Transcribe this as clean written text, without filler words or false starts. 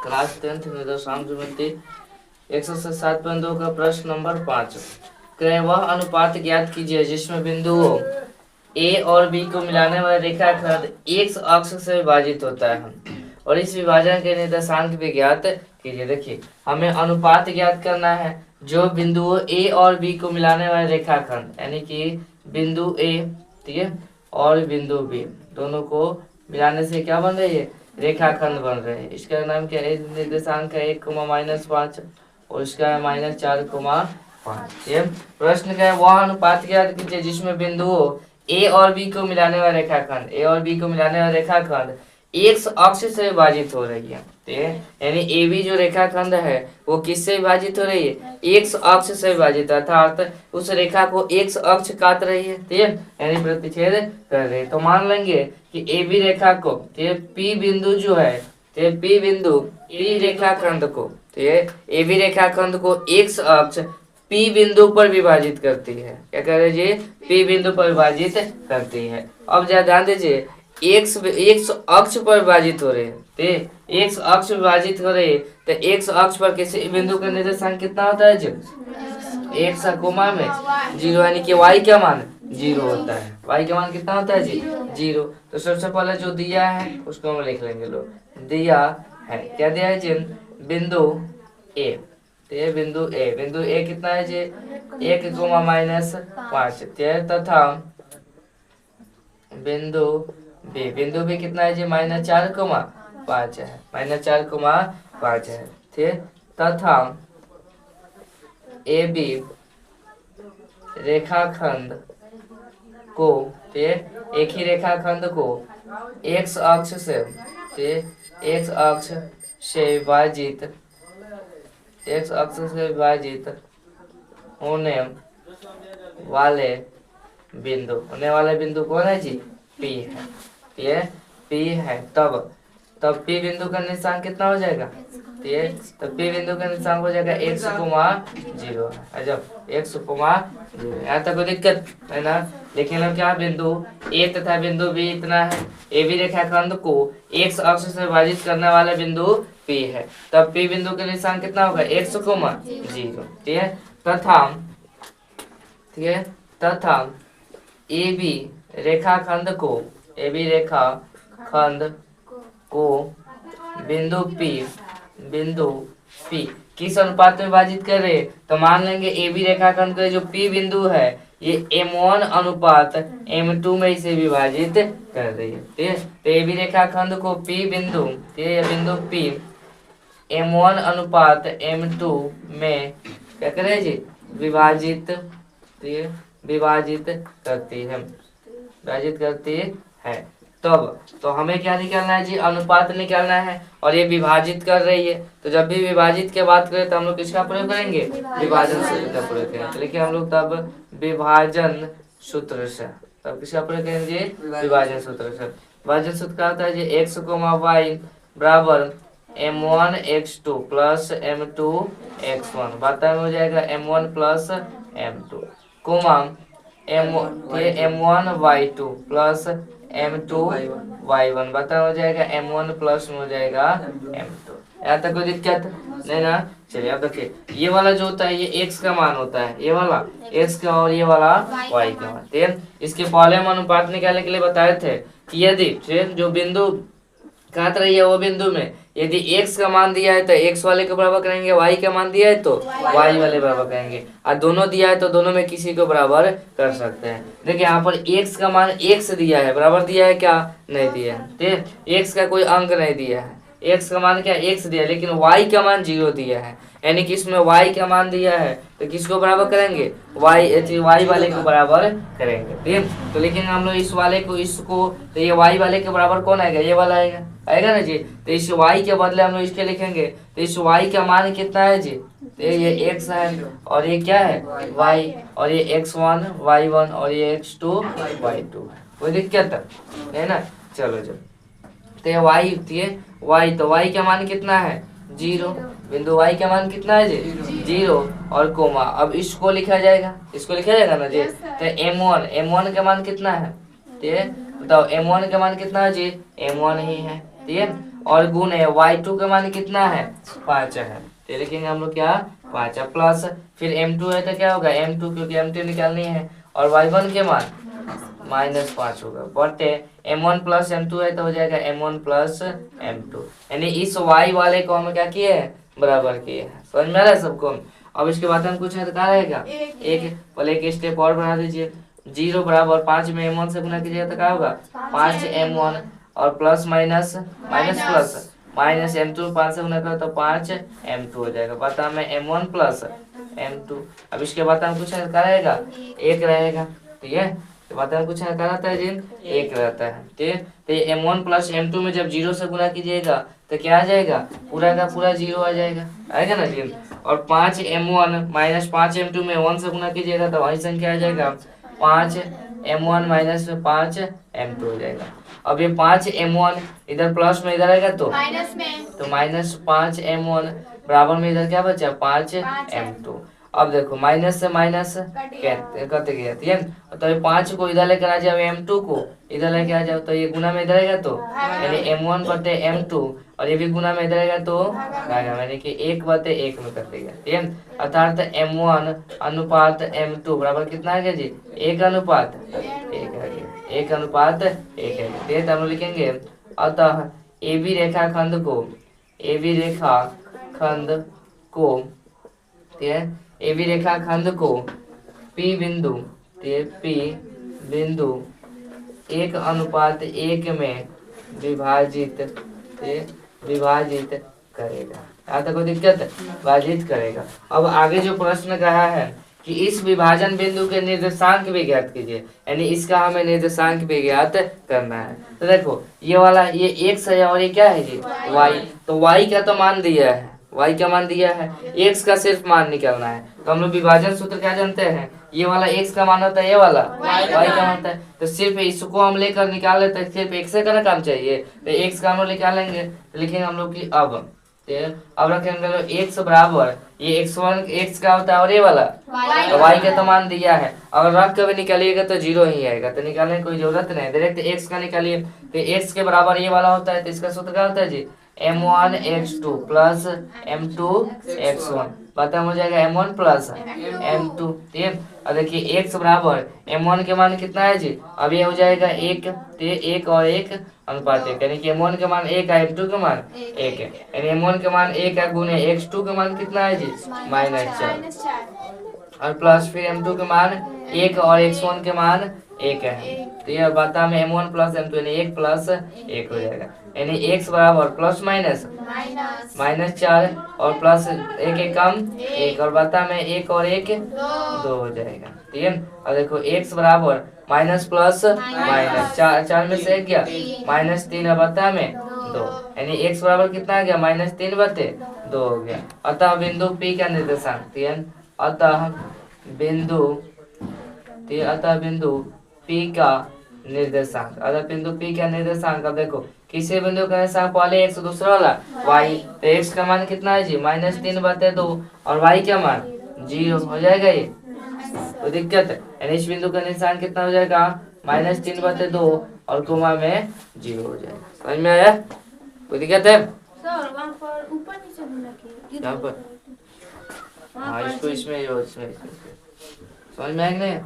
Class 10th निर्देशांक geometry exercise 7.2 का प्रश्न नंबर 5। वह अनुपात ज्ञात कीजिए जिसमें बिंदुओं ए और बी को मिलाने वाला रेखाखंड एक्स अक्ष से विभाजित होता है और इस विभाजन के निर्देशांक भी ज्ञात कीजिए। देखिए, हमें अनुपात ज्ञात करना है जो बिंदुओं ए और बी को मिलाने वाले रेखाखंड, यानी कि बिंदु ए, ठीक है, और बिंदु बी दोनों को मिलाने से क्या बन रही है, रेखाखंड बन रहे हैं। इसका नाम क्या है, निर्देशांक है 1,-5 और इसका है -4,5। ये प्रश्न क्या है, वह अनुपात ज्ञात कीजिए जिसमें बिंदुओं ए और बी को मिलाने वाला रेखाखंड, ए और बी को मिलाने वाला रेखाखंड एक्स अक्ष से विभाजित हो रही है। यानी ए बी जो रेखाखंड है वो किससे विभाजित हो रही है, एक्स अक्ष से विभाजित, अर्थात उस रेखा को एक्स अक्ष काट रही है, ठीक है, यानी प्रतिच्छेद कर रही है। तो मान लेंगे कि ए बी रेखा को, पी बिंदु जो है, पी बिंदु पी रेखाखंड को, ए बी रेखाखंड को एक्स अक्ष पी बिंदु पर विभाजित करती है। क्या कर रहे जी, पी बिंदु पर विभाजित करती है। अब जरा ध्यान दीजिए, एक्स अक्ष पर विभाजित हो रहे हैं, एक्स अक्ष विभाजित हो रहे हैं, तो एक्स अक्ष पर किसी बिंदु का निर्देशांक कितना होता है जी, एक्स कोमा में 0, यानी कि वाई का मान 0 होता है। वाई का मान कितना होता है जी, 0। तो सबसे पहले जो दिया है उसको हम लिख लेंगे, लोग दिया है, क्या दिया है जी, बिंदु ए, बिंदु ए कितना है जी, 1,-5 तथा बिंदु बी कितना है जी, -4,5 है, -4,5 है, ठीक, तथा ए बी रेखाखंड को, एक ही रेखाखंड को एक्स अक्ष से विभाजित होने वाले बिंदु कौन है जी, पी है, ये पी है। तब पी बिंदु का निशान कितना हो जाएगा, तो पी बिंदु का निशान हो जाएगा 1,0 है। जब 1,0 यहाँ तक कोई दिक्कत है ना। लेकिन हम क्या, बिंदु ए तथा बिंदु बी इतना है, ए बी रेखाखंड को एक्स अक्ष से विभाजित करने वाला बिंदु पी है, तब पी बिंदु का निशान कितना होगा, 1,0, ठीक है, तथा ए बी रेखाखंड को बिंदु पी किस अनुपात में विभाजित कर रहे हैं, तो मान लेंगे ए बी रेखाखंड का जो पी बिंदु है ये M1 अनुपात M2 में इसे विभाजित कर रही है, ठीक है। तो ए बी रेखाखंड को पी बिंदु, बिंदु पी M1 अनुपात M2 में क्या करे जी, विभाजित करती है। तब तो हमें क्या निकालना है जी, अनुपात निकालना है, और ये विभाजित कर रही है। तो जब भी विभाजित की बात करें तो हम लोग किसका प्रयोग करेंगे, विभाजन सूत्र का प्रयोग करेंगे। लेकिन हम लोग तब विभाजन सूत्र से, तब किसका प्रयोग करेंगे, विभाजन सूत्र से। विभाजन सूत्र का होता है जी, x, y बराबर M1 x2 plus M2 x1, बाता में हो जाएगा M1 plus M2, M1 y2 plus M2 y1, बता हो जाएगा M1 प्लस हो जाएगा M2। यहाँ तक कोई दिक्कत नहीं ना। चलिए अब देखिए, ये वाला जो होता है ये x का मान होता है, ये वाला x का, और ये वाला y का मान, ठीक है। इसके पहले हम अनुपात निकालने के लिए बताए थे कि यदि जो बिंदु काट रही है वो बिंदु में यदि x का मान दिया है तो x वाले के बराबर करेंगे, y का मान दिया है तो y वाले बराबर करेंगे, और दोनों दिया है तो दोनों में किसी को बराबर कर सकते हैं। देखिए यहाँ पर x का मान x दिया है, बराबर दिया है क्या, नहीं दिया है, ठीक है। x का कोई अंक नहीं दिया है, x का मान क्या x दिया है, लेकिन y का मान 0 दिया है, यानी कि इसमें y का मान दिया है तो किसको बराबर करेंगे, y वाले को बराबर करेंगे, ठीक है। तो लेकिन हम लोग इस वाले को, इसको, तो ये y वाले के बराबर कौन आएगा, ये वाला आएगा ना जी। तो इस y के बदले हम लोग इसके लिखेंगे, तो इस y का मान कितना है जी, तो ये x है, और ये क्या है y, और ये x1 y1 और ये x2 y2 है। कोई दिक्कत है ना। चलो जो तो ये y, तो y का मान कितना है 0, बिंदु y का मान कितना है जी 0 और कोमा। अब इसको लिखा जाएगा ना जी। तो M1 का मान कितना है, ठीक है, बताओ M1 का मान कितना है जी, M1 ही है, ठीक है। और गुणे y2 का मान कितना है 5 है, तो लिखेंगे हम लोग क्या 5 प्लस फिर m2 है तो क्या होगा m2 क्योंकि m2 निकालनी है और y1 के मान -5 होगा बटे m1 प्लस m2 है तो हो जाएगा m1 प्लस m2, यानी इस y वाले को हम क्या किए हैं बराबर किए हैं। समझ में आ रहा है सबको। अब इसके बाद हम कुछ है तो क्या रहेगा एक पहले एक स्टेप और बढ़ा दीजिए 0 बराबर 5 में m1 से गुना कीजिएगा तो क्या होगा 5m1 और plus minus minus plus minus m2 5 से गुना करो तो 5m2 हो जाएगा, बता में m1 प्लस m2। अब इसके बाद हम कुछ है क्या रहेगा एक रहेगा, ठीक है तो बात में कुछ है क्या रहता है जी एक रहता है, ठीक है तो m1 प्लस m2 में जब 0 से गुना कीजिएगा तो क्या आ जाएगा पूरा का पूरा 0 आ जाएगा, आएगा ना जी। और 5m1 माइनस 5m2 में 1 से गुना कीजिएगा तो वही संख्या आ जाएगा 5m1 माइनस 5m2 हो जाएगा। अब ये 5m1 इधर प्लस में इधर आएगा तो माइनस 5m1 बराबर में इधर क्या बचा 5m2। अब देखो माइनस से माइनस कट गया, ठीक है तो ये 5 को इधर लेकर आ जाओ m2 को इधर लेके आ जाओ तो ये गुना में इधर आएगा तो यानी m1 बटे m2 और ये भी गुना में इधर आएगा तो आएगा यानी कि 1/1 में कर देगा, ठीक है अर्थात m1 अनुपात m2 बराबर कितना आ गया जी 1:1 आ गया 1:1 है, ठीक है तो हम लिखेंगे अतः AB रेखाखंड को ठीक है AB रेखाखंड को P बिंदु 1:1 में विभाजित करेगा। यहाँ तक कोई दिक्कत है विभाजित करेगा। अब आगे जो प्रश्न कहा है कि इस विभाजन बिंदु के निर्देशांक भी ज्ञात कीजिए, यानी इसका हमें निर्देशांक भी ज्ञात करना है। तो देखो ये वाला ये x है और ये क्या है जी y, तो y का तो मान दिया है y का मान दिया है x का सिर्फ मान निकालना है। तो हम लोग विभाजन सूत्र क्या जानते हैं ये वाला x का मान होता है ये वाला y का मान होता है, तो सिर्फ इसको हम लेकर निकाल लेते हैं सिर्फ x का ना काम चाहिए तो x का हम लोग निकालेंगे तो लिखेंगे हम लोग की अब रखेंगे x बराबर ये x1 x का होता है और ये वाला y का तो मान दिया है, अगर रख के भी निकालिएगा तो 0 ही आएगा तो निकालने की कोई जरूरत नहीं, डायरेक्ट x का निकालिए तो x के बराबर ये वाला होता है तो इसका सूत्र क्या होता है जी m1 x2 plus m2 x1 पता हो जाएगा m1 प्लस m2, ठीक है। और देखिए x बराबर m1 के मान कितना है जी अब ये हो जाएगा 1 1 और 1 अनुपात 1 यानी कि m1 के मान 1 है m2 के मान 1 है, यानी m1 के मान 1 है गुने x2 के मान कितना है जी -4 और प्लस फिर m2 के मान 1 और x1 के मान 1 है, तो ये बता में m1 प्लस m2 यानी 1 प्लस 1 हो जाएगा, यानी x बराबर प्लस माइनस -4 और प्लस 1 कम 1 और बता में 1 और 1 2 हो जाएगा, ठीक है। और देखो x बराबर माइनस प्लस माइनस 4 में से 1 गया -3 और बता में 2 यानी x बराबर कितना आ गया -3/2 हो गया। अतः बिंदु P का निर्देशांक, ठीक है अतः बिंदु P का निर्देशांक अब देखो किसी बिंदु का निर्देशांक पहले x दूसरा वाला y, तो x का मान कितना है जी -3/2 और y का मान 0 हो जाएगा, ये तो दिक्कत है यानी इस बिंदु का निर्देशांक कितना हो जाएगा -3/2 और कोमा में 0 हो जाएगा। समझ में आया कोई दिक्कत है सर वहां पर ऊपर नीचे होना चाहिए यहाँ पर हाँ इसको इसमें समझ में आएगा नहीं